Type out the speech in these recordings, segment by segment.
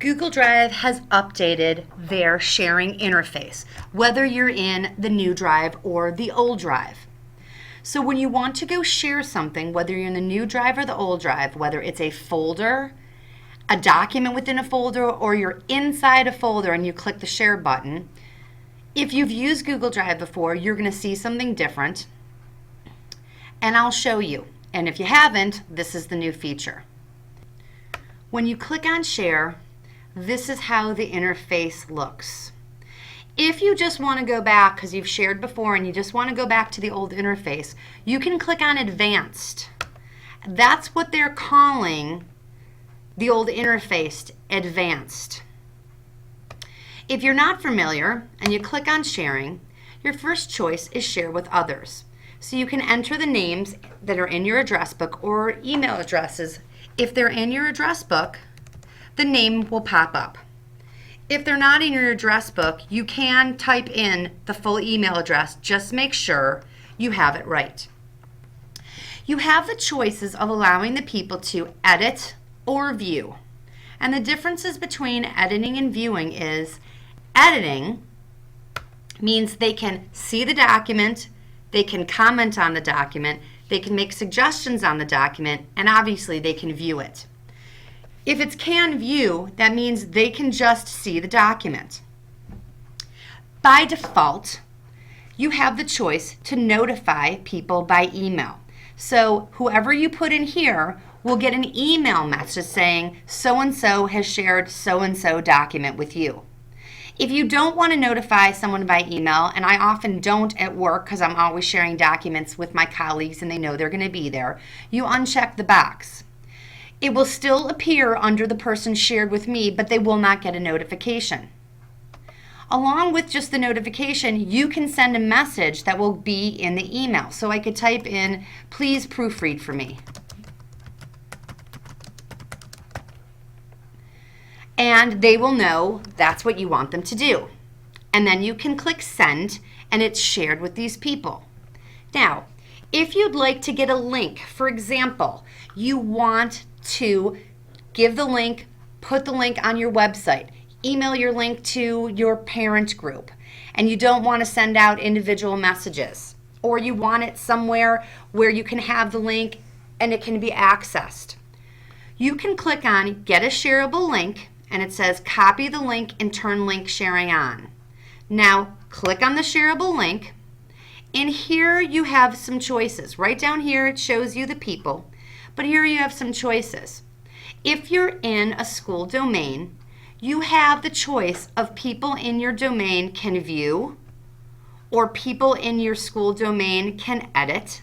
Google Drive has updated their sharing interface, whether you're in the new drive or the old drive. So when you want to go share something, whether you're in the new drive or the old drive, whether it's a folder, a document within a folder, or you're inside a folder and you click the share button, if you've used Google Drive before, you're going to see something different, and I'll show you. And if you haven't, this is the new feature. When you click on share, this is how the interface looks. If you just want to go back, because you've shared before and you just want to go back to the old interface, you can click on advanced. That's what they're calling the old interface, advanced. If you're not familiar and you click on sharing, your first choice is share with others. So you can enter the names that are in your address book or email addresses. If they're in your address book, the name will pop up. If they're not in your address book, you can type in the full email address. Just make sure you have it right. You have the choices of allowing the people to edit or view. And the differences between editing and viewing is editing means they can see the document, they can comment on the document, they can make suggestions on the document, and obviously they can view it. If it's can view, that means they can just see the document. By default, you have the choice to notify people by email. So whoever you put in here will get an email message saying so-and-so has shared so-and-so document with you. If you don't want to notify someone by email, and I often don't at work because I'm always sharing documents with my colleagues and they know they're going to be there, you uncheck the box. It will still appear under the person shared with me, but they will not get a notification. Along with just the notification, you can send a message that will be in the email. So I could type in, please proofread for me. And they will know that's what you want them to do. And then you can click send, and it's shared with these people. Now, if you'd like to get a link, for example, you want to give the link, put the link on your website, email your link to your parent group, and you don't want to send out individual messages, or you want it somewhere where you can have the link and it can be accessed. You can click on Get a Shareable Link, and it says copy the link and turn link sharing on. Now click on the shareable link, and here you have some choices. Right down here it shows you the people, but here you have some choices. If you're in a school domain, you have the choice of people in your domain can view, or people in your school domain can edit.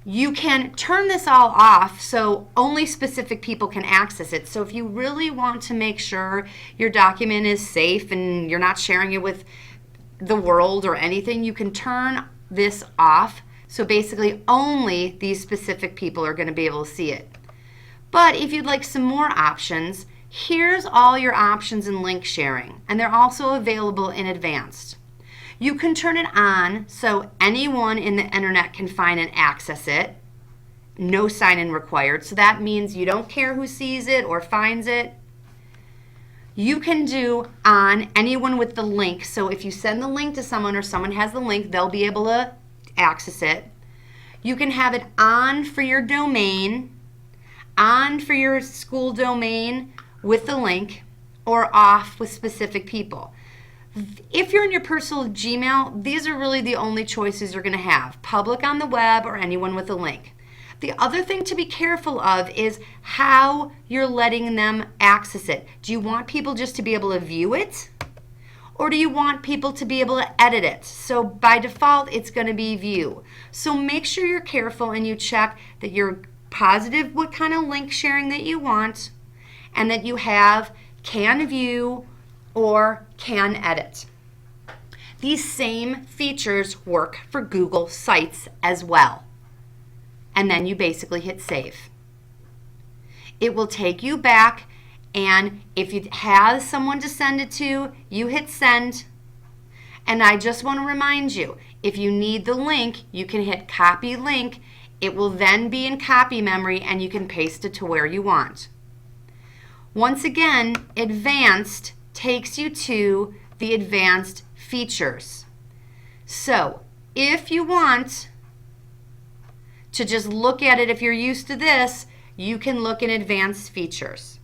You can turn this all off so only specific people can access it. So if you really want to make sure your document is safe and you're not sharing it with the world or anything, you can turn this off. So basically only these specific people are going to be able to see it. But if you'd like some more options, here's all your options in link sharing, and they're also available in advanced. You can turn it on so anyone in the internet can find and access it. No sign-in required, so that means you don't care who sees it or finds it. You can do on anyone with the link, so if you send the link to someone or someone has the link, they'll be able to access it. You can have it on for your domain, on for your school domain with the link, or off with specific people. If you're in your personal Gmail, these are really the only choices you're going to have. Public on the web or anyone with a link. The other thing to be careful of is how you're letting them access it. Do you want people just to be able to view it? Or do you want people to be able to edit it? So by default, it's going to be view. So make sure you're careful and you check that you're positive what kind of link sharing that you want, and that you have can view or can edit. These same features work for Google Sites as well. And then you basically hit save. It will take you back, and if it has someone to send it to, you hit send. And I just want to remind you, if you need the link, you can hit copy link. It will then be in copy memory and you can paste it to where you want. Once again, advanced takes you to the advanced features. So if you want to just look at it, if you're used to this, you can look in advanced features.